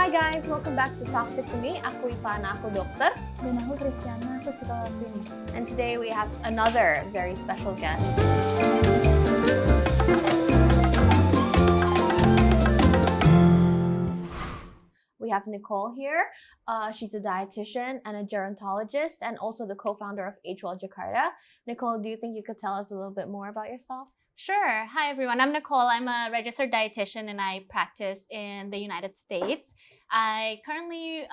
Hi guys! Welcome back to Toxic to Me. Ako Ivana, ako dokter. Dan ako Christiana, ako psychologist. And today we have another very special guest. We have Nicole here. She's a dietitian and a gerontologist and also the co-founder of Agewell Jakarta. Nicole, do you think you could tell us a little bit more about yourself? Sure. Hi, everyone. I'm Nicole. I'm a registered dietitian and I practice in the United States. I currently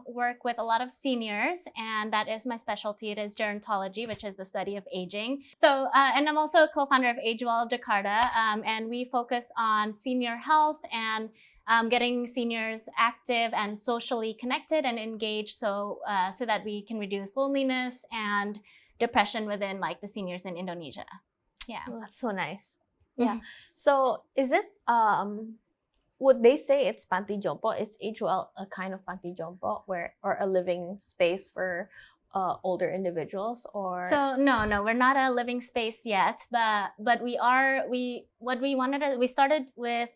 work with a lot of seniors, and that is my specialty. It is gerontology, which is the study of aging. So, and I'm also a co-founder of Agewell Jakarta, and we focus on senior health and getting seniors active and socially connected and engaged, so that we can reduce loneliness and depression within like the seniors in Indonesia. Yeah. Oh, that's so nice. Yeah. So is it, would they say it's panti jompo? Is Agewell a kind of panti jompo or a living space for older individuals, or? So no, we're not a living space yet, but we started with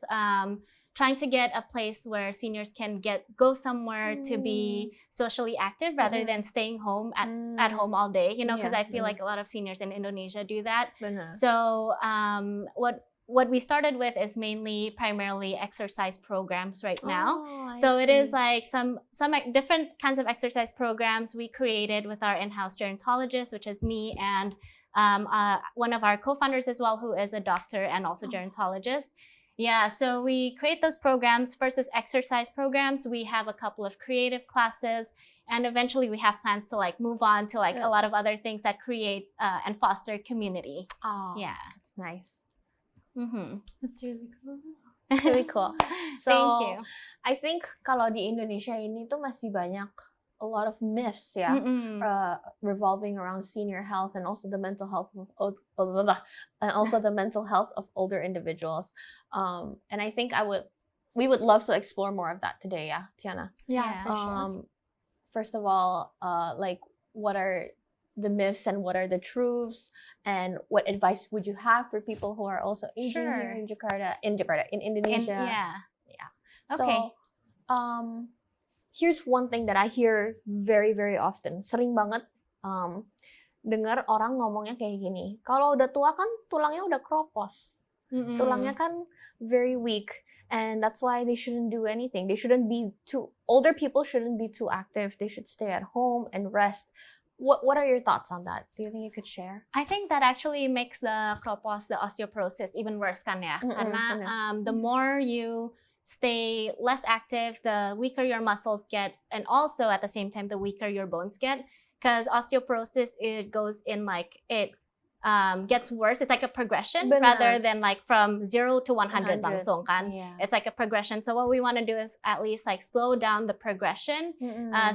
trying to get a place where seniors can go somewhere to be socially active rather than staying home at home all day, because I feel like a lot of seniors in Indonesia do that. So what we started with is primarily exercise programs right now. So it is like some different kinds of exercise programs we created with our in-house gerontologist, which is me, and one of our co-founders as well, who is a doctor and also gerontologist. Yeah, so we create those programs. First is exercise programs. We have a couple of creative classes, and eventually we have plans to like move on to like a lot of other things that create and foster community. Oh, yeah, it's nice. That's really cool. Really cool. So, thank you. I think kalau di Indonesia ini tuh masih banyak a lot of myths, revolving around senior health and also the mental health of older individuals. And I think we would love to explore more of that today, Tiana. Yeah, for sure. First of all, like, what are the myths and what are the truths, and what advice would you have for people who are also aging here in Indonesia? Okay. So, here's one thing that I hear very, very often. Sering banget dengar orang ngomongnya kayak gini. Kalau udah tua kan tulangnya udah kropos. Tulangnya kan very weak. And that's why they shouldn't do anything. Older people shouldn't be too active. They should stay at home and rest. What are your thoughts on that? Do you think you could share? I think that actually makes the kropos, the osteoporosis, even worse kan ya. Karena the more you stay less active, the weaker your muscles get, and also at the same time the weaker your bones get, because osteoporosis, it goes in like gets worse. It's like a progression rather than like from 0 to 100 langsung kan. It's like a progression. So what we want to do is at least like slow down the progression.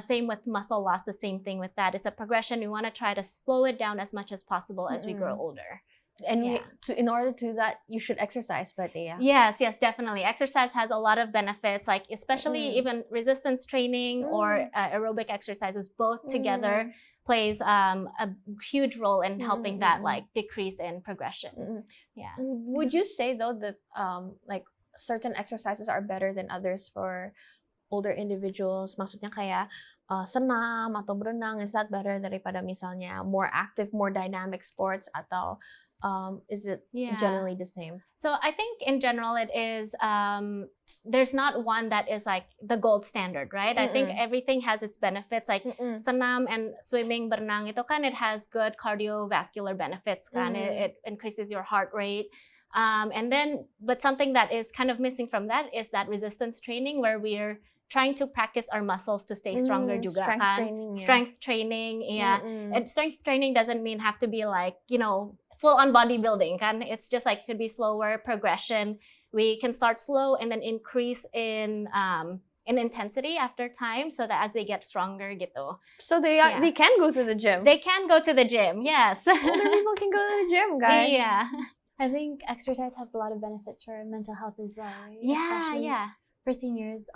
Same with muscle loss, the same thing with that. It's a progression. We want to try to slow it down as much as possible as we grow older. And in order to do that, you should exercise, but Yes, definitely. Exercise has a lot of benefits, like especially even resistance training or aerobic exercises, both together plays a huge role in helping that like decrease in progression. Yeah. Would you say though that like certain exercises are better than others for older individuals? Maksudnya kayak senam atau berenang, is that better daripada misalnya more active, more dynamic sports, atau is it generally the same? So I think in general it is, there's not one that is like the gold standard, right? I think everything has its benefits, like senam and swimming, berenang, itu kan it has good cardiovascular benefits, kan? It increases your heart rate. But something that is kind of missing from that is that resistance training, where we're trying to practice our muscles to stay stronger juga, strength training, And strength training doesn't mean have to be like, full on bodybuilding, kan? It's just like, it could be slower progression. We can start slow and then increase in intensity after time, so that as they get stronger gitu. So they can go to the gym. They can go to the gym, yes. Older people can go to the gym, guys. Yeah. I think exercise has a lot of benefits for mental health as well, right? Yeah, especially for seniors.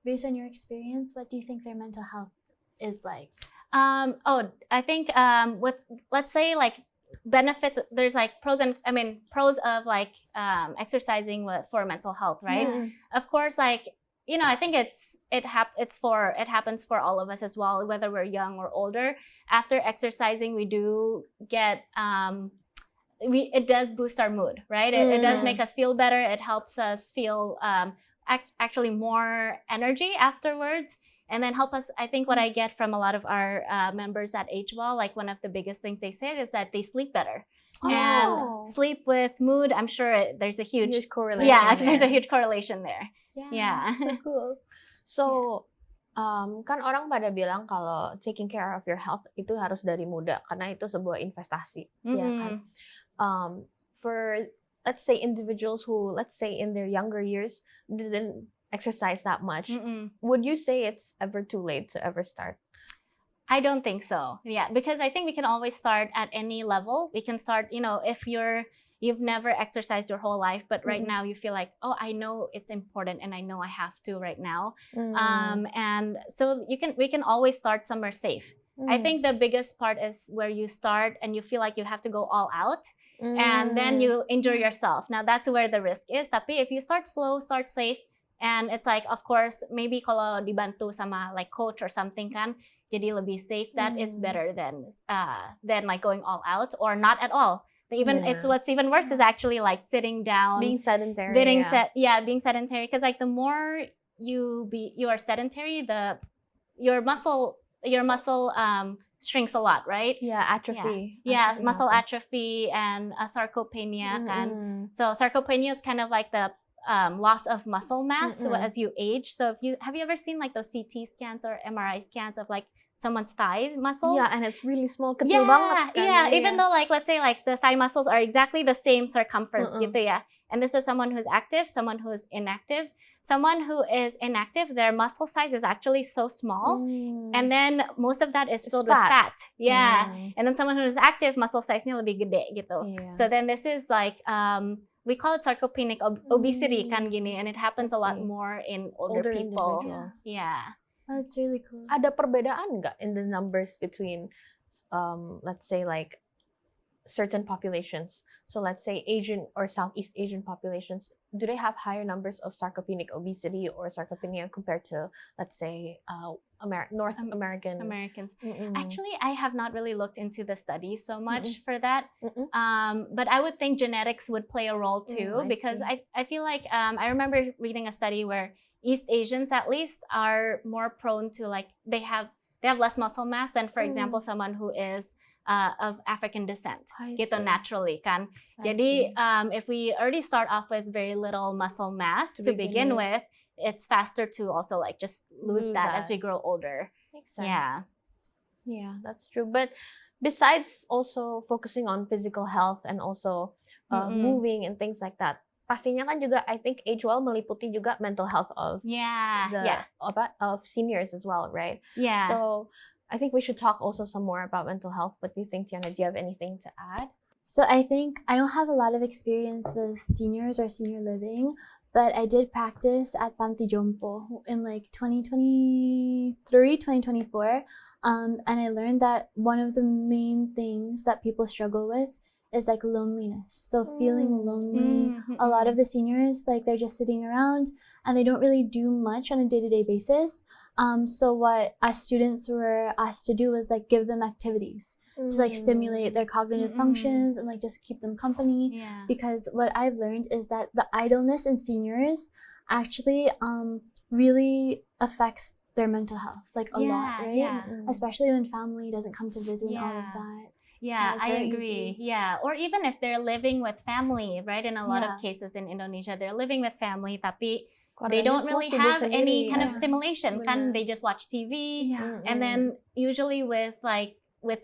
Based on your experience, what do you think their mental health is like? I think with, let's say, like benefits, there's like pros of like exercising for mental health, right? Of course, like, I think it happens for all of us as well, whether we're young or older. After exercising, we do get it does boost our mood, right? It does make us feel better. It helps us feel actually more energy afterwards. And then help us, I think what I get from a lot of our members at Agewell, like one of the biggest things they say is that they sleep better. And sleep with mood, I'm sure there's a huge correlation. Yeah, there's a huge correlation there. Yeah. So cool. So, kan orang pada bilang kalau taking care of your health itu harus dari muda karena itu sebuah investasi, ya kan? For let's say individuals who, let's say in their younger years, didn't exercise that much, would you say it's ever too late to ever start? I don't think so. Yeah, because I think we can always start at any level. We can start, if you've never exercised your whole life, but right now you feel like, oh, I know it's important and I know I have to right now. And so we can always start somewhere safe. I think the biggest part is where you start and you feel like you have to go all out. And then you injure yourself. Now that's where the risk is. Tapi if you start slow, start safe, and it's like, of course, maybe kalau dibantu sama like coach or something kan, jadi lebih safe. That is better than like going all out or not at all. It's what's even worse is actually like sitting down, being sedentary. Being sedentary. Because like the more you are sedentary, your muscle shrinks a lot, right? Yeah, atrophy. Yeah, muscle atrophy and sarcopenia kan. So sarcopenia is kind of like the loss of muscle mass as you age. So have you ever seen like those CT scans or MRI scans of like someone's thigh muscles? Yeah, and it's really small, kecil banget kan. Yeah, even though like let's say like the thigh muscles are exactly the same circumference gitu ya. And this is someone who's active, someone who's inactive. Someone who is inactive, their muscle size is actually so small, and then most of that is filled with fat. Yeah, and then someone who is active, muscle size-nya lebih gede gitu. So then this is like we call it sarcopenic obesity kan gini, and it happens a lot more in older people. Yeah. That's really cool. Ada perbedaan nggak in the numbers between, let's say like certain populations? So let's say Asian or Southeast Asian populations, do they have higher numbers of sarcopenic obesity or sarcopenia compared to, let's say, North Americans? Actually, I have not really looked into the study so much for that. But I would think genetics would play a role too, because I feel like I remember reading a study where East Asians at least are more prone to like they have less muscle mass than, for example, someone who is of African descent, gitu naturally kan. Jadi if we already start off with very little muscle mass to begin with, it's faster to also like just lose that as we grow older. Makes sense. Yeah, that's true. But besides also focusing on physical health and also moving and things like that, pastinya kan juga I think Agewell meliputi juga mental health of of seniors as well, right? Yeah. So I think we should talk also some more about mental health. What do you think, Tiana? Do you have anything to add? So I think I don't have a lot of experience with seniors or senior living, but I did practice at Panti Jompo in like 2023, 2024. And I learned that one of the main things that people struggle with is like loneliness. So feeling lonely. A lot of the seniors, like they're just sitting around and they don't really do much on a day-to-day basis. So what us students were asked to do was like give them activities to like stimulate their cognitive functions and like just keep them company. Because what I've learned is that the idleness in seniors actually really affects their mental health like a lot, right? Especially when family doesn't come to visit and all of that. Yeah, I agree. Yeah, or even if they're living with family, right? In a lot of cases in Indonesia, they're living with family, tapi they don't really have any kind of stimulation. Kan they just watch TV, and then usually with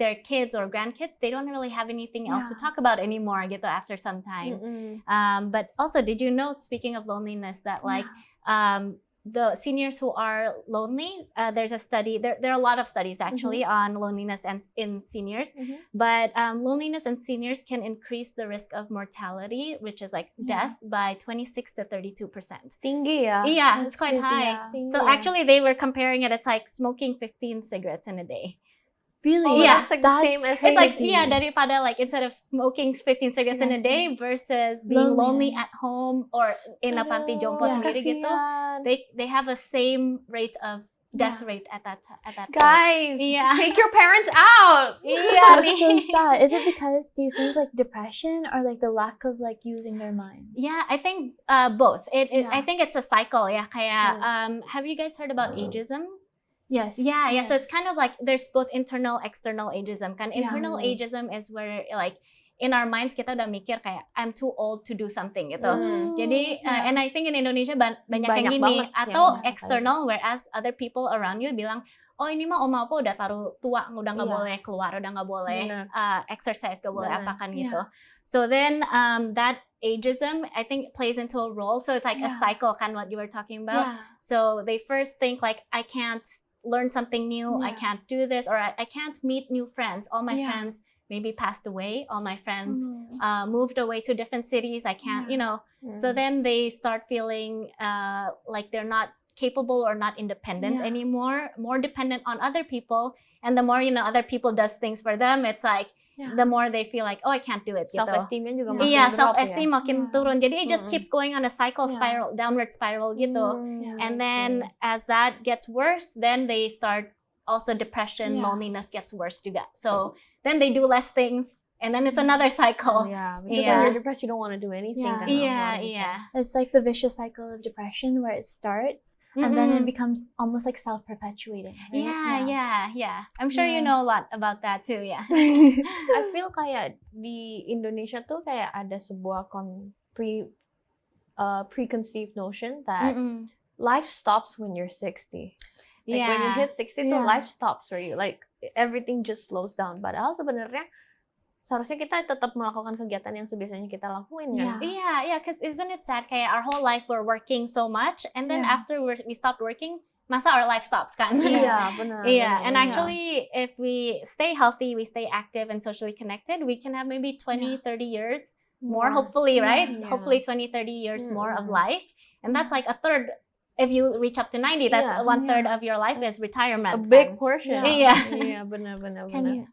their kids or grandkids, they don't really have anything else to talk about anymore. Gitu after some time. But also, did you know? Speaking of loneliness, that like the seniors who are lonely, there's a study, there are a lot of studies actually on loneliness and in seniors, but loneliness in seniors can increase the risk of mortality, which is like death, by 26 to 32%. Tinggi ya? Yeah, it's quite high. So actually they were comparing it, it's like smoking 15 cigarettes in a day. Really? Oh, Yeah. that's like the same as It's like, crazy. yeah, daripada like instead of smoking 15 cigarettes in a day versus being lonely at Loneliness. home or in a panti jompo Yeah. sendiri gitu, they have a same rate of death rate at that point. Guys, Yeah. take your parents out. Iya That's so nih. sad. Is it because, do you think, like depression or like the lack of like using their minds? Yeah, I think both. Yeah. I think it's a cycle. Yeah, kayak have you guys heard about ageism? Yes. Yeah. Yes. So it's kind of like there's both internal, external ageism. Kan Yeah. internal ageism is where like in our minds kita udah mikir kayak I'm too old to do something gitu. Jadi and I think in Indonesia banyak yang gini atau external, whereas other people around you bilang, oh ini mah oma apa udah taruh tua, udah nggak boleh keluar, udah nggak boleh exercise, nggak boleh apa kan gitu. So then that ageism I think plays into a role. So it's like a cycle kan what you were talking about. Yeah. So they first think like I can't learn something new, I can't do this, or I can't meet new friends. All my friends maybe passed away. All my friends moved away to different cities. I can't, you know. So then they start feeling like they're not capable or not independent anymore, more dependent on other people. And the more, you know, other people does things for them, it's like, the more they feel like, oh, I can't do it. Self-esteemnya juga makin Iya, drop self-esteem makin turun. Jadi it just keeps going on a cycle spiral, downward spiral gitu. And then as that gets worse, then they start also depression, loneliness gets worse juga. So then they do less things. And then it's another cycle. Because when you're depressed, you don't want to do anything. Yeah. It's like the vicious cycle of depression where it starts and then it becomes almost like self-perpetuating. Right? Yeah. I'm sure you know a lot about that too, yeah. I feel kayak di Indonesia tuh kayak ada sebuah preconceived notion that life stops when you're 60. Like when you hit 60 tuh life stops for you. Like everything just slows down. Padahal sebenarnya seharusnya kita tetap melakukan kegiatan yang sebiasanya kita lakuin kan? Yeah, because isn't it sad kayak our whole life we're working so much and then after we stopped working, masa our life stops kan? Iya, benar. And actually if we stay healthy, we stay active and socially connected, we can have maybe 20, 30 years more hopefully, right? Hopefully 20, 30 years more of life. And that's like a third. If you reach up to 90, that's 1/3 of your life is retirement. A big portion. Yeah, benar.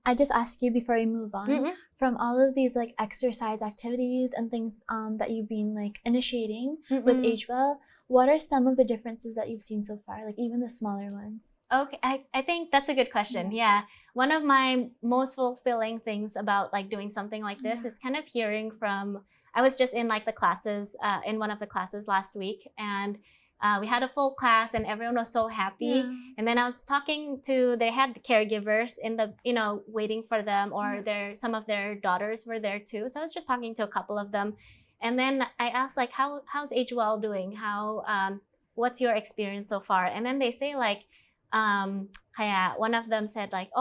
I just ask you before we move on, from all of these like exercise activities and things that you've been like initiating with Agewell, what are some of the differences that you've seen so far, like even the smaller ones? Okay, I think that's a good question. Yeah. One of my most fulfilling things about like doing something like this is kind of hearing from, I was just in like the classes, in one of the classes last week, and we had a full class and everyone was so happy. And then I was talking to, they had caregivers in the, you know, waiting for them, or some of their daughters were there too. So I was just talking to a couple of them. And then I asked like, how's Agewell doing? What's your experience so far? And then they say like, kayak one of them said like,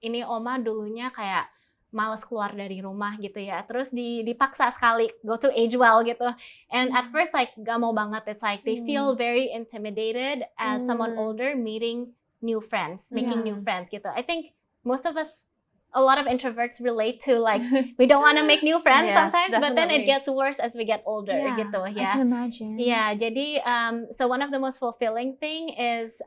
ini oma dulunya kayak males keluar dari rumah gitu ya, terus dipaksa sekali go to Agewell gitu, and at first like gak mau banget. It's like they feel very intimidated as someone older meeting new friends, making new friends gitu. I think most of us, a lot of introverts relate to like we don't want to make new friends sometimes, but then it gets worse as we get older gitu. I can imagine. Yeah, jadi so one of the most fulfilling thing is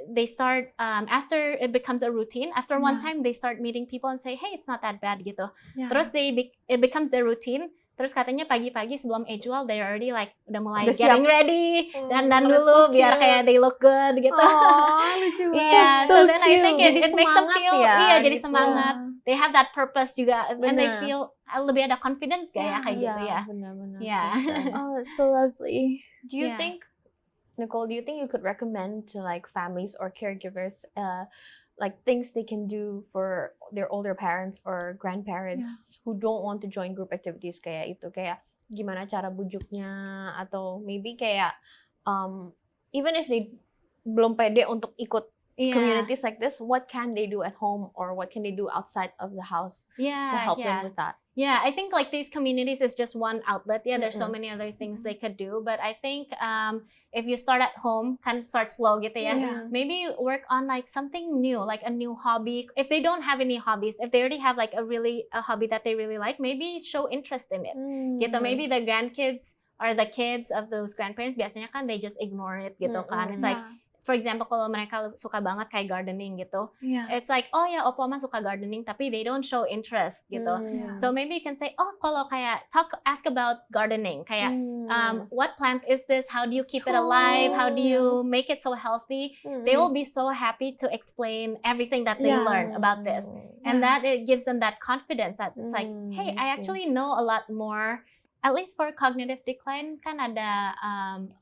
they start after it becomes a routine. After one time, they start meeting people and say, "Hey, it's not that bad," gitu. Terus it becomes their routine. Terus katanya pagi-pagi sebelum Agewell, they're already like udah mulai getting ready, dandan dulu biar kayak they look good gitu. Lucu banget. So then I think it makes them feel jadi gitu. semangat. They have that purpose juga, and they feel lebih ada confidence kayak gitu ya. Benar. Oh, that's so lovely. Do you think, Nicole, do you think you could recommend to like families or caregivers like things they can do for their older parents or grandparents who don't want to join group activities kayak itu, kayak gimana cara bujuknya, atau maybe kayak even if they belum pede untuk ikut communities like this, what can they do at home or what can they do outside of the house to help them with that? Yeah, I think like these communities is just one outlet. Yeah, there's so many other things they could do, but I think if you start at home, kind of start slow gitu ya. Maybe work on like something new, like a new hobby. If they don't have any hobbies, if they already have like a hobby that they really like, maybe show interest in it. Gitu. Maybe the grandkids or the kids of those grandparents biasanya kan they just ignore it gitu kan. It's like for example, kalau mereka suka banget kayak gardening gitu, Yeah. it's like, oh ya, opo mah suka gardening, tapi they don't show interest gitu. Yeah. So maybe you can say, oh, kalau kayak ask about gardening, kayak what plant is this? How do you keep it alive? How do you make it so healthy? They will be so happy to explain everything that they learn about this. And that it gives them that confidence that it's like, hey, I actually know a lot more. At least for cognitive decline, kan ada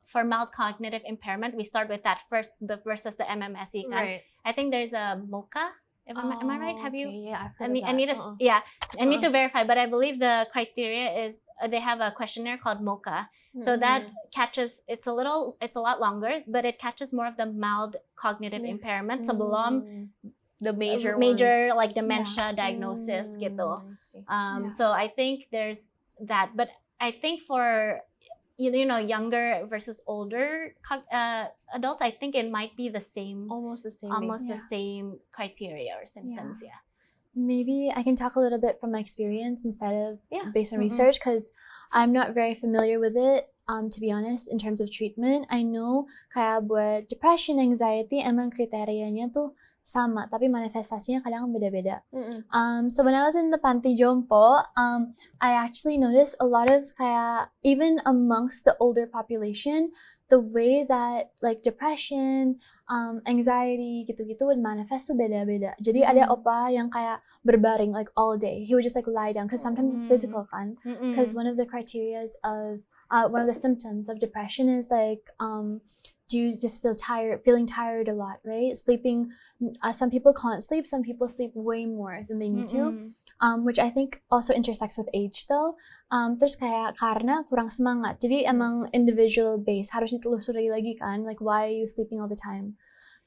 for mild cognitive impairment, we start with that first versus the MMSE. Kan? Right. I think there's a MOCA. Am I right? Have you? Yeah, I've heard I of need that. I need to verify, but I believe the criteria is they have a questionnaire called MOCA. So that catches it's a lot longer, but it catches more of the mild cognitive impairment sebelum the major like dementia diagnosis gitu. So I think there's that, but I think for younger versus older adults, I think it might be the same, almost the same criteria or symptoms. Yeah. Maybe I can talk a little bit from my experience instead of based on research, because I'm not very familiar with it. To be honest, in terms of treatment, I know kayak buat depression, anxiety, emang kriterianya tuh sama, tapi manifestasinya kadang beda-beda. So when I was in the Panti Jompo, I actually noticed a lot of kayak, even amongst the older population, the way that like depression, anxiety gitu-gitu would manifest tuh beda-beda. Jadi ada opa yang kayak berbaring like all day. He would just like lie down, because sometimes it's physical kan. Because one of the criterias of one of the symptoms of depression is like do you just feeling tired a lot, right? Sleeping, some people can't sleep, some people sleep way more than they need to, which I think also intersects with age though. Terus kayak karena kurang semangat, jadi emang individual based, harus ditelusuri lagi kan, like why are you sleeping all the time?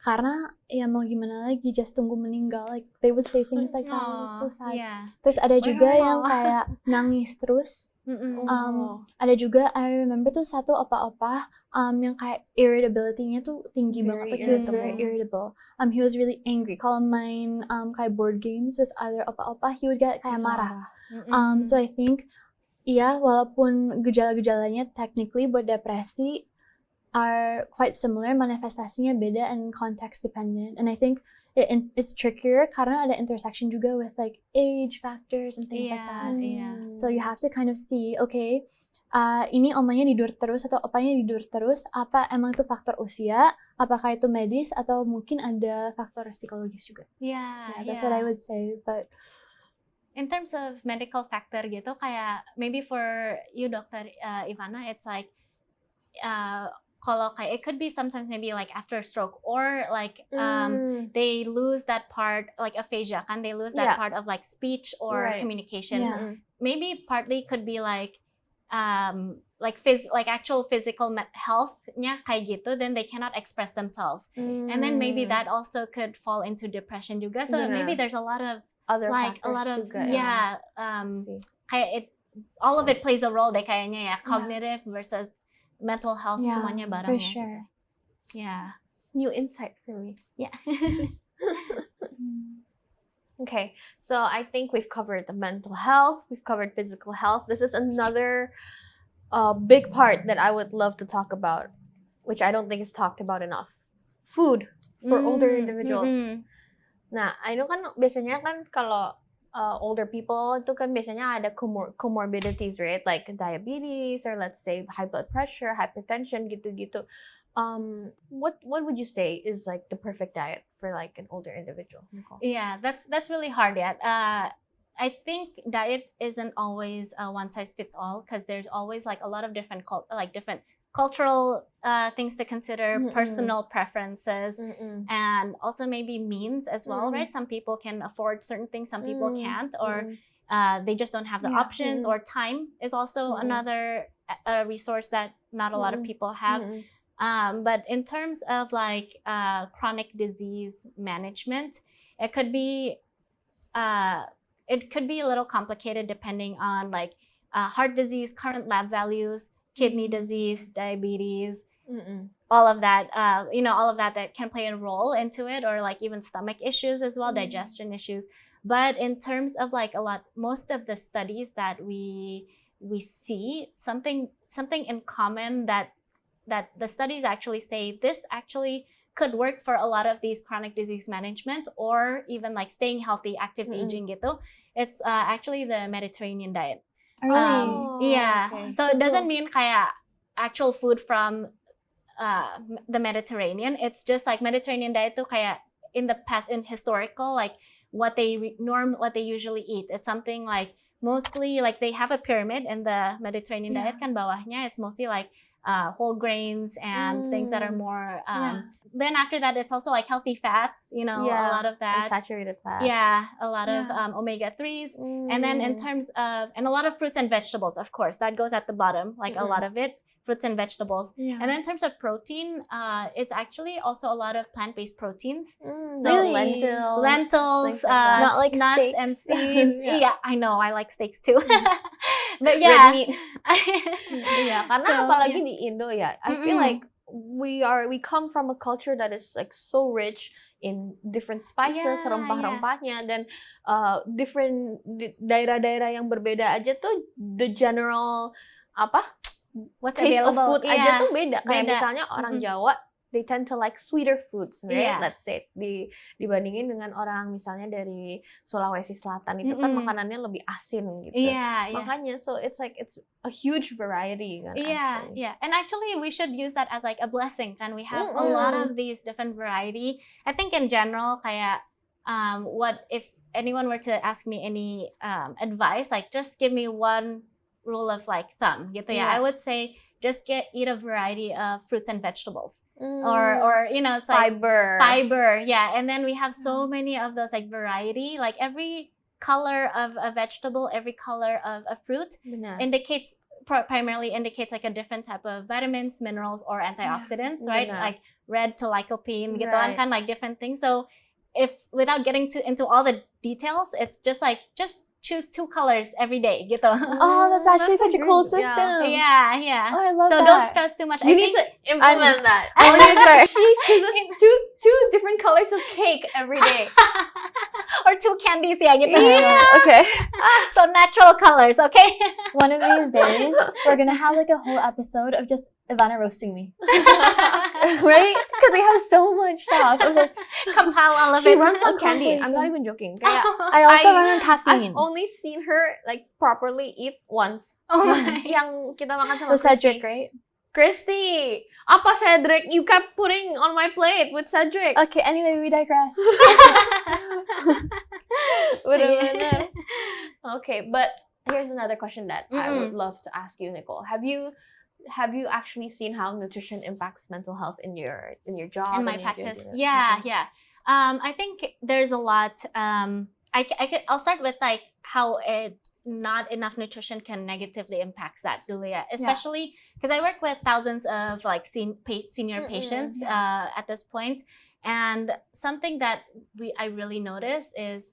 Karena ya mau gimana lagi, just tunggu meninggal, like they would say things like that. It's so sad. Terus ada juga yang kayak nangis terus. Ada juga, I remember tuh satu opa-opa yang kayak irritability-nya tuh tinggi banget, like he was very irritable. He was really angry. Kalau main kayak board games with other opa-opa, he would get kayak marah. So I think walaupun gejala-gejalanya technically buat depresi are quite similar, manifestasinya beda and context dependent. And I think it's trickier karena ada intersection juga with like age factors and things like that. So you have to kind of see, okay, ini omanya tidur terus atau opanya tidur terus, apa emang itu faktor usia, apakah itu medis atau mungkin ada faktor psikologis juga. That's what I would say. But in terms of medical factor gitu, kayak maybe for you, Dr. Ivana, it's like kalau kayak it could be sometimes maybe like after a stroke, or like they lose that part, like aphasia, kan, they lose that part of like speech or communication. Maybe partly could be like actual physical health-nya kayak gitu, then they cannot express themselves, and then maybe that also could fall into depression juga. So maybe there's a lot of other like factors a lot of juga, kayak all of it plays a role deh kayaknya ya, cognitive versus mental health, semuanya bareng. For sure. New insight for me. Okay, so I think we've covered the mental health, we've covered physical health. This is another big part that I would love to talk about, which I don't think is talked about enough. Food for older individuals. Nah, I know kan biasanya kan kalau older people itu kan biasanya ada comorbidities, right? Like diabetes, or let's say high blood pressure, hypertension, gitu-gitu. What would you say is like the perfect diet for like an older individual, Nicole? Yeah, that's really hard yet. I think diet isn't always one size fits all, because there's always like a lot of different cultural things to consider, personal preferences, and also maybe means as well, right? Some people can afford certain things, some people can't, or they just don't have the options, or time is also another resource that not a lot of people have. But in terms of like chronic disease management, it could be a little complicated depending on like heart disease, current lab values, kidney disease, diabetes, all of that, all of that can play a role into it, or like even stomach issues as well, digestion issues. But in terms of like most of the studies that we see, something in common that the studies actually say this actually could work for a lot of these chronic disease management or even like staying healthy, active aging gitu. It's actually the Mediterranean diet. Really? Yeah. Okay. So it doesn't mean kayak actual food from the Mediterranean. It's just like Mediterranean diet tuh kayak in the past, in historical, like what they what they usually eat. It's something like mostly like they have a pyramid in the Mediterranean diet kan bawahnya. It's mostly like whole grains and things that are more then after that it's also like healthy fats, a lot of that, and saturated fats, a lot of omega-3s, and then in terms of, and a lot of fruits and vegetables, of course, that goes at the bottom, like a lot of it, fruits and vegetables. And then in terms of protein, it's actually also a lot of plant-based proteins. So Really? like lentils, that. Not like nuts steaks. and seeds. Yeah, I know, I like steaks too. But red meat. yeah, Karena so, apalagi di Indo ya, I feel like we come from a culture that is like so rich in different spices, rempah-rempahnya, dan different daerah-daerah yang berbeda aja tuh the general what's taste available of food aja tuh beda. Kayak misalnya orang Jawa, they tend to like sweeter foods, right? Let's say dibandingin dengan orang misalnya dari Sulawesi Selatan itu kan makanannya lebih asin gitu. Makanya so it's a huge variety kan. And actually we should use that as like a blessing kan. We have a lot of these different variety. I think in general kayak what if anyone were to ask me any advice, like just give me one rule of like thumb gitu ya. I would say just eat a variety of fruits and vegetables, or it's like fiber, and then we have so many of those like variety, like every color of a vegetable, every color of a fruit indicates primarily indicates like a different type of vitamins, minerals, or antioxidants, right? Like red to lycopene gitu kan, like different things. So if without getting into all the details, it's just choose 2 colors every day gitu. Oh, that's actually such a cool system. Yeah. Oh, I love that. So don't stress too much. You need to implement that. I need to start. She chooses two different colors of cake every day. Or 2 candies ya gitu. Okay. So natural colors, okay? One of these days, we're gonna have like a whole episode of just Ivana roasting me. Right? Because we have so much stuff. Like, compile all of She it. runs on candy. I'm not even joking. Kayak, I also run on caffeine. I've only seen her like properly eat once. Oh my. Yang kita makan sama with Christy. Cedric, right? Christy! Apa Cedric? You kept putting on my plate with Cedric. Okay, anyway, we digress. Bener-bener. Okay, but here's another question that I would love to ask you, Nicole. Have you actually seen how nutrition impacts mental health in your job? In my practice? Yeah. I think there's a lot. I'll start with like how not enough nutrition can negatively impact that dulu ya. Especially because I work with thousands of like senior patients at this point, and something that I really notice is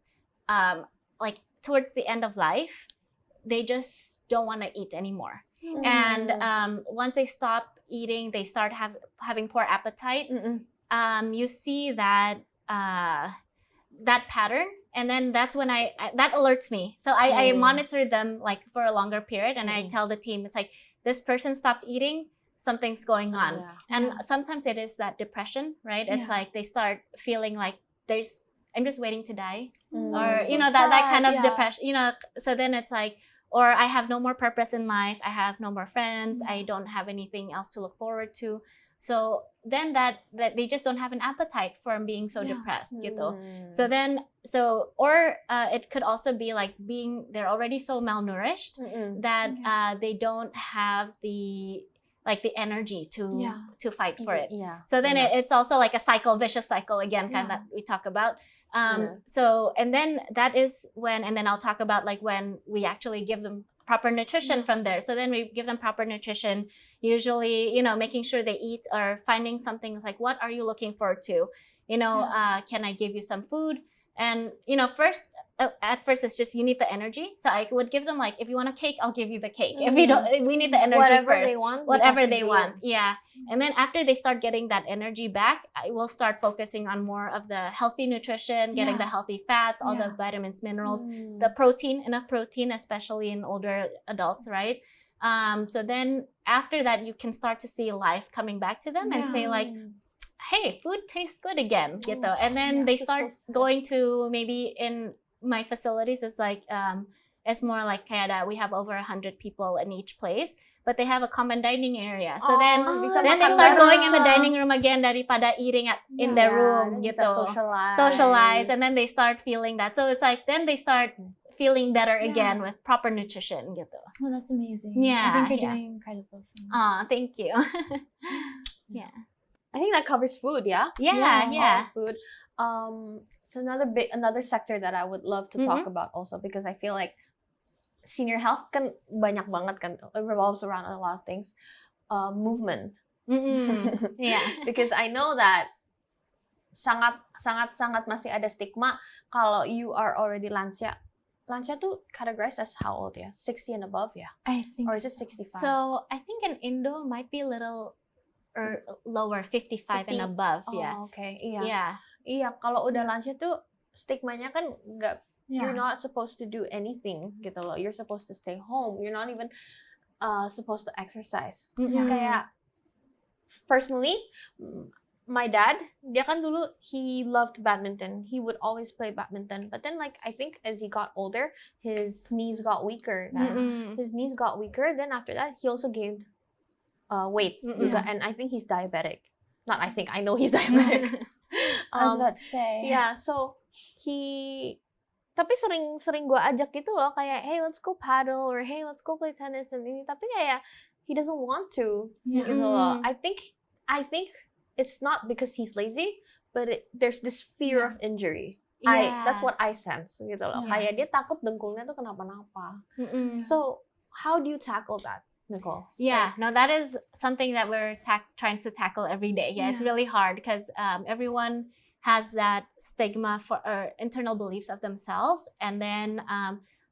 like towards the end of life, they just don't want to eat anymore. And once they stop eating, they start having poor appetite. You see that that pattern, and then that's when that alerts me. So I monitor them like for a longer period, and I tell the team, it's like, this person stopped eating, something's going on. And sometimes it is that depression, right? It's like they start feeling like I'm just waiting to die, or so that kind of sad, depression, so then it's like, or I have no more purpose in life, I have no more friends, I don't have anything else to look forward to. So then that they just don't have an appetite for being so depressed gitu. Or it could also be like they're already so malnourished that they don't have the energy to fight for it. So then it's also like a vicious cycle again, kind that we talk about. So, and then that is when, and then I'll talk about like when we actually give them proper nutrition from there. So then we give them proper nutrition, usually, making sure they eat, or finding something like, what are you looking forward to? Can I give you some food? And, at first it's just, you need the energy. So I would give them like, if you want a cake, I'll give you the cake. If you don't, we need the energy whatever first. Whatever they want. Yeah. And then after they start getting that energy back, I will start focusing on more of the healthy nutrition, getting the healthy fats, all the vitamins, minerals, the protein, enough protein, especially in older adults, right? So then after that, you can start to see life coming back to them and say like, hey, food tastes good again, gitu. And then yeah, they so start sad. going to, maybe in my facilities, it's like, it's more like kayak that we have over 100 people in each place, but they have a common dining area. So then bisa they makan start going in the bareng. dining room again daripada eating in their room, then gitu. bisa Socialize, and then they start feeling that. So it's like, then they start feeling better again Yeah. with proper nutrition, gitu. Well, that's amazing. Yeah, I think you're yeah. doing incredible things. Oh, thank you. Yeah. I think that covers food, yeah? Yeah, yeah. All food. It's another sector that I would love to talk about also, because I feel like senior health kan banyak banget kan, it revolves around a lot of things. Movement. Yeah. Because I know that sangat masih ada stigma kalau you are already lansia. Lansia tuh categorized as how old ya? 60 and above ya? I think Or is it so. 65? So I think in Indo might be a little or lower, 55 and 50. above. Oh, Yeah. okay. Iya. Yeah. Iya, kalau udah lansia tuh stigmanya kan nggak, Yeah. you're not supposed to do anything gitu loh. You're supposed to stay home. You're not even supposed to exercise. Yeah. Kayak personally, my dad, dia kan dulu he loved badminton. He would always play badminton. But then like I think as he got older, his knees got weaker. His knees got weaker. Then after that, he also gained weight juga, and I think he's diabetic. Not I think, I know he's diabetic. I was about to say. Yeah, so tapi sering gue ajak gitu loh, kayak hey let's go paddle or hey let's go play tennis and ini, tapi kayak he doesn't want to gitu loh. I think it's not because he's lazy, but there's this fear of injury. That's what I sense gitu loh. Yeah. Kayak dia takut dengkulnya tuh kenapa-napa. So how do you tackle that, Nicole? Yeah, no, that is something that we're trying to tackle every day. Yeah, it's really hard because everyone has that stigma for internal beliefs of themselves, and then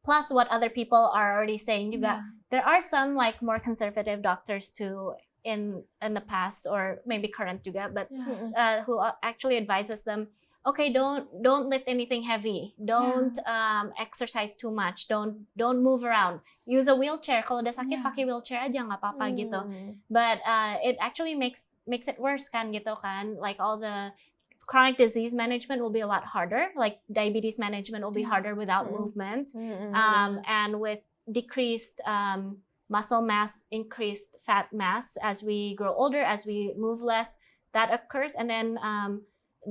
plus what other people are already saying juga. There are some like more conservative doctors too in the past, or maybe current juga, but who actually advises them, okay, don't lift anything heavy, don't exercise too much, don't move around, use a wheelchair, kalau udah sakit pakai wheelchair aja nggak apa-apa gitu. But it actually makes it worse kan gitu kan, like all the chronic disease management will be a lot harder, like diabetes management will be harder without movement, and with decreased muscle mass, increased fat mass as we grow older, as we move less, that occurs, and then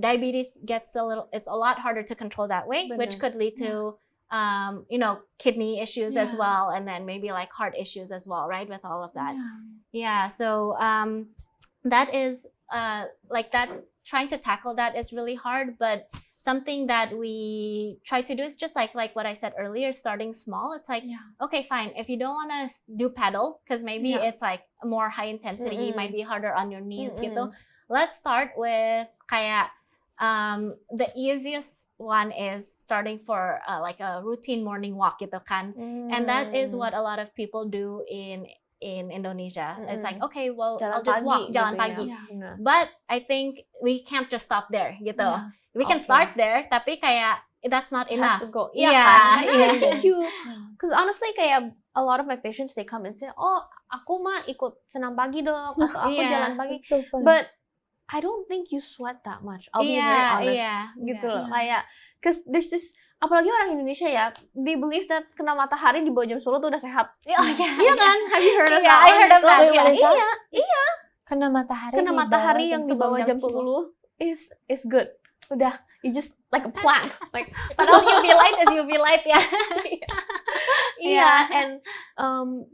diabetes it's a lot harder to control that way, which could lead to kidney issues as well, and then maybe like heart issues as well, right, with all of that. So that is like that, trying to tackle that is really hard, but something that we try to do is just like what I said earlier, starting small. It's like, okay, fine, if you don't want to do paddle, because maybe it's like more high intensity, might be harder on your knees gitu, let's start with kayak the easiest one is starting for like a routine morning walk gitu kan, and that is what a lot of people do in Indonesia. It's like, okay, well, I'll just walk Jalan Pagi. But I think we can't just stop there gitu. We can start there, tapi kayak that's not enough. Has to go. Yeah. Thank you. Because honestly, kayak a lot of my patients, they come and say, oh, aku mah ikut senam pagi dong, atau aku jalan pagi. So fun. But I don't think you sweat that much. I'll be very honest. Gitu loh. Kayak, because there's this, apalagi orang Indonesia ya, they believe that kena matahari di bawah jam 10 tuh udah sehat. Iya kan? Have you heard of that? I heard of that. Iya. Kena matahari yang di bawah jam 10 is good. Udah, you just like a plant. Like, padahal UV light is UV light ya. And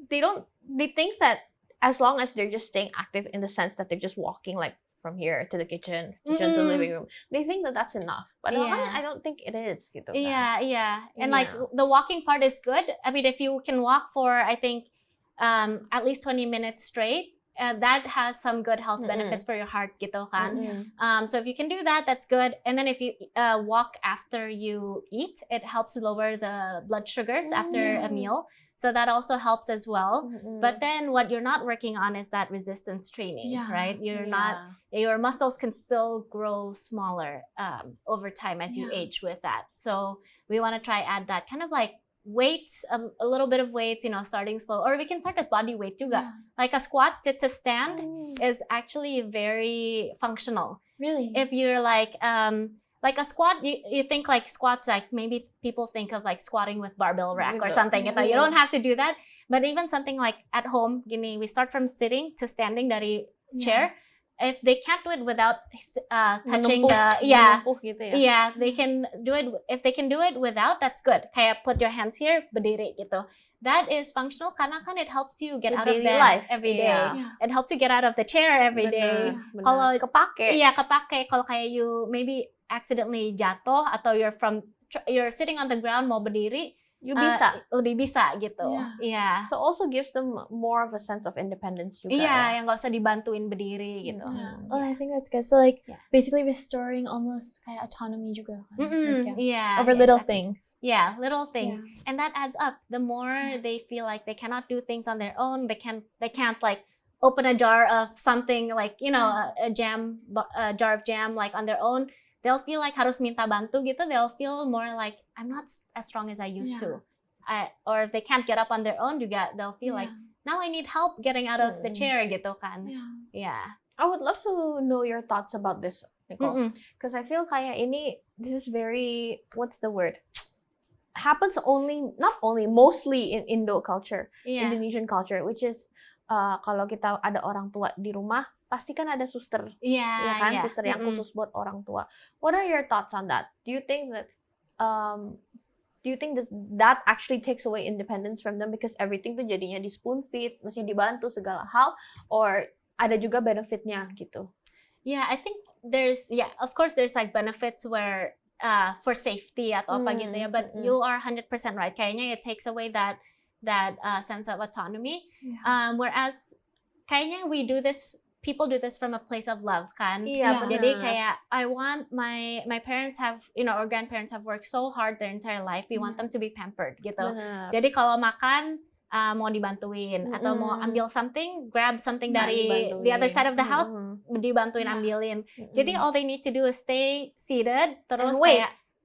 they think that as long as they're just staying active in the sense that they're just walking like from here to the kitchen to the living room, they think that that's enough. But I don't think it is gitu kan. And like the walking part is good. I mean, if you can walk for, I think, at least 20 minutes straight, that has some good health benefits for your heart gitu kan. So if you can do that, that's good. And then if you walk after you eat, it helps lower the blood sugars after a meal. So that also helps as well. But then what you're not working on is that resistance training, right? Your muscles can still grow smaller over time as you age with that. So we want to try add that kind of like weights, a little bit of weights, starting slow, or we can start with body weight juga. Like a squat, sit to stand is actually very functional. Really? If you're like a squat, you think like squats, like maybe people think of like squatting with barbell rack or something. You don't have to do that. But even something like at home, we start from sitting to standing dari chair. If they can't do it without touching they can do it. If they can do it without, that's good. Kayak put your hands here, berdiri gitu. That is functional karena kan it helps you get out of bed life. every day. It helps you get out of the chair every day. Kalau kepake. Iya, kepake. Kalau kayak you maybe accidentally jatuh atau you're sitting on the ground mau berdiri, you bisa. Lebih bisa gitu. Yeah. So also gives them more of a sense of independence juga. Yang nggak usah dibantuin berdiri gitu. Oh, I think that's good. So like basically restoring almost kayak autonomy juga kan. Over little things. Yeah, little things. And that adds up. The more they feel like they cannot do things on their own, they can't like open a jar of something like, a jar of jam like on their own. They'll feel like harus minta bantu gitu. They'll feel more like I'm not as strong as I used to. Or if they can't get up on their own juga, they'll feel like now I need help getting out of the chair gitu kan. Yeah. I would love to know your thoughts about this, Nicole. Because I feel kayak this is very, what's the word? Happens mostly in Indo culture, Indonesian culture, which is kalau kita ada orang tua di rumah, pasti kan ada suster, suster yang khusus buat orang tua. What are your thoughts on that? Do you think that actually takes away independence from them because everything tuh jadinya di spoon feed, mesti dibantu segala hal, or ada juga benefitnya gitu? Yeah, I think of course there's like benefits where for safety atau apa gitu ya, but you are 100% right. Kayaknya it takes away that sense of autonomy. Whereas kayaknya people do this from a place of love kan. Jadi kayak I want my parents have or grandparents have worked so hard their entire life. We want them to be pampered gitu. Jadi kalau makan mau dibantuin atau mau ambil something, grab something dari the other side of the house, dibantuin ambilin. Jadi all they need to do is stay seated terus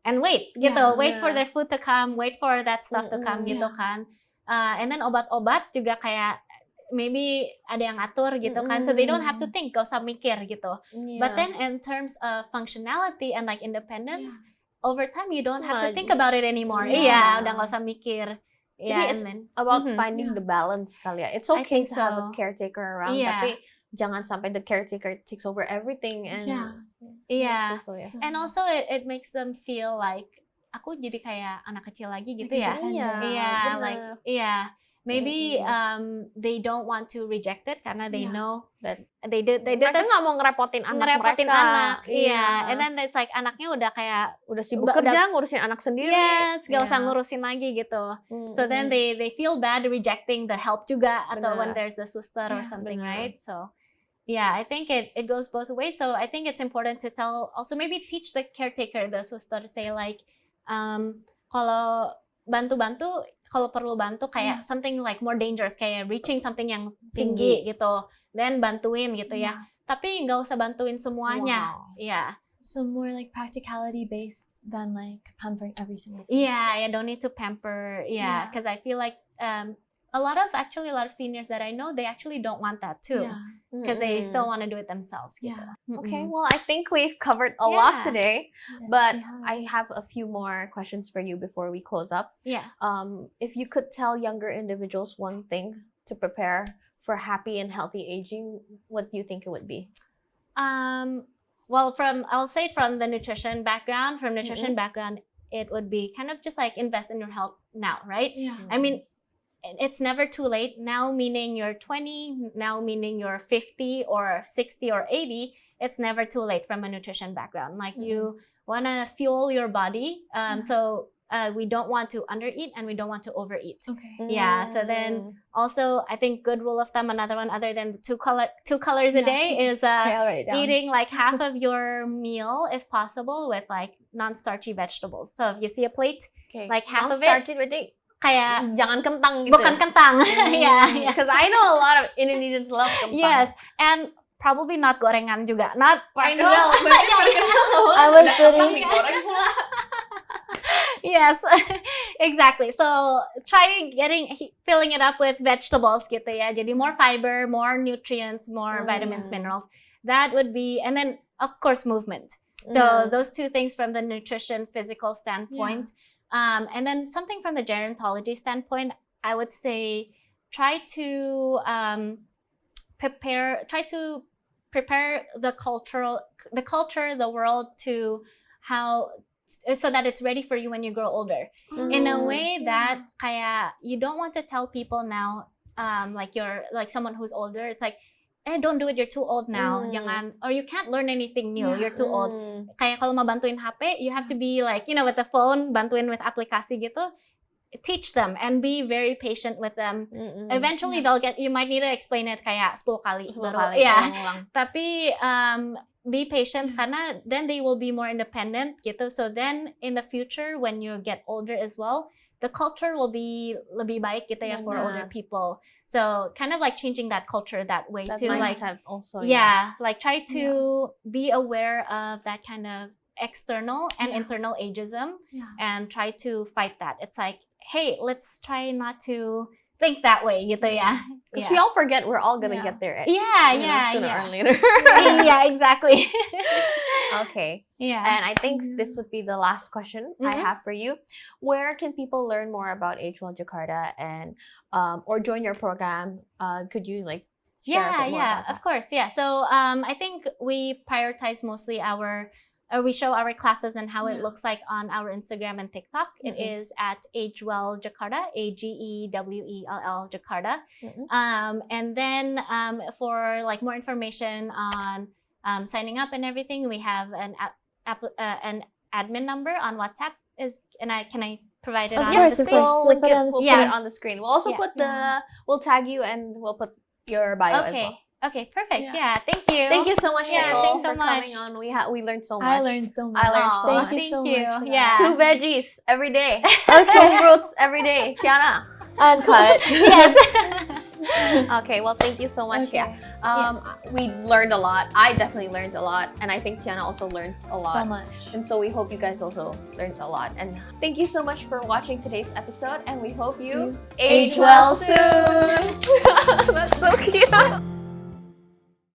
and wait gitu. Wait for their food to come, wait for that stuff to come gitu kan. And then obat-obat juga kayak maybe ada yang atur gitu kan, so they don't have to think, gak usah mikir gitu. But then in terms of functionality and like independence, over time you don't have to think about it anymore. Udah gak usah mikir. Jadi it's about finding the balance kali ya. It's okay to have a caretaker around, tapi jangan sampai the caretaker takes over everything and and also it makes them feel like aku jadi kayak anak kecil lagi gitu ya. Maybe they don't want to reject it karena they know that they did mereka nggak mau ngerepotin anak. And then it's like anaknya udah sibuk kerja ngurusin anak sendiri. Gak usah ngurusin lagi gitu. So then they feel bad rejecting the help juga atau when there's a suster or something, right? So I think it goes both ways. So I think it's important to also maybe teach the caretaker, the suster, say like kalau bantu-bantu, kalau perlu bantu kayak something like more dangerous, kayak reaching something yang tinggi gitu, then bantuin gitu ya. Tapi nggak usah bantuin semuanya. So more like practicality based than like pampering every single thing. Don't need to pamper. Because I feel like a lot of seniors that I know, they actually don't want that too, because they still want to do it themselves. Okay, well, I think we've covered a lot today, but I have a few more questions for you before we close up. If you could tell younger individuals one thing to prepare for happy and healthy aging, what do you think it would be? Well, I'll say from the nutrition background, it would be kind of just like invest in your health now, right? I mean, it's never too late. Now meaning you're 20, now meaning you're 50 or 60 or 80, it's never too late from a nutrition background. Like you want to fuel your body. So we don't want to undereat and we don't want to overeat. So then also I think good rule of thumb, another one other than two colors a day is eating like half of your meal if possible with like non-starchy vegetables. So if you see a plate, like half of it. Non-starchy berarti kayak jangan kentang gitu. Bukan kentang. Because I know a lot of Indonesians love kentang. Yes, and probably not gorengan juga. Not I was Yes. Exactly. So try filling it up with vegetables gitu ya. Jadi more fiber, more nutrients, more vitamins, minerals. That would be, and then of course movement. So those two things from the nutrition, physical standpoint. And then something from the gerontology standpoint, I would say try to prepare the culture, the world to how, so that it's ready for you when you grow older. In a way that kaya you don't want to tell people now, like you're like someone who's older, it's like, don't do it, you're too old now. Jangan, or you can't learn anything new, you're too old. Kayak kalau mau bantuin HP, you have to be like, with the phone, bantuin with aplikasi gitu. Teach them and be very patient with them. Eventually they'll get, you might need to explain it kayak 10 kali. Tapi be patient karena then they will be more independent gitu. So then in the future when you get older as well, the culture will be lebih baik gitu ya for older people. So kind of like changing that culture that way that too. Like also, like try to be aware of that kind of external and internal ageism and try to fight that. It's like, hey, let's try not to think that way gitu ya. Because we all forget we're all gonna get there. Sooner or later. Yeah, exactly. Okay. Yeah. And I think this would be the last question I have for you. Where can people learn more about Agewell Jakarta and or join your program? Could you like share a bit more about that? Of course. Yeah. So I think we prioritize mostly we show our classes and how it looks like on our Instagram and TikTok. It is at Agewell Jakarta, Agewell Jakarta. And then for like more information on signing up and everything, we have an admin number on WhatsApp. Can I provide it on the screen? We'll put it on the screen. We'll also put we'll tag you and we'll put your bio as well. Okay, perfect. Yeah, thank you. Thank you so much, Nicole, thanks so for much. coming on. We learned so much. I learned so much. Thank you so much. Yeah. 2 veggies every day. 2 fruits every day. Tiana. Uncut. Yes. Okay, well, thank you so much. Okay. We learned a lot. I definitely learned a lot. And I think Tiana also learned a lot. So much. And so we hope you guys also learned a lot. And thank you so much for watching today's episode. And we hope you age well soon.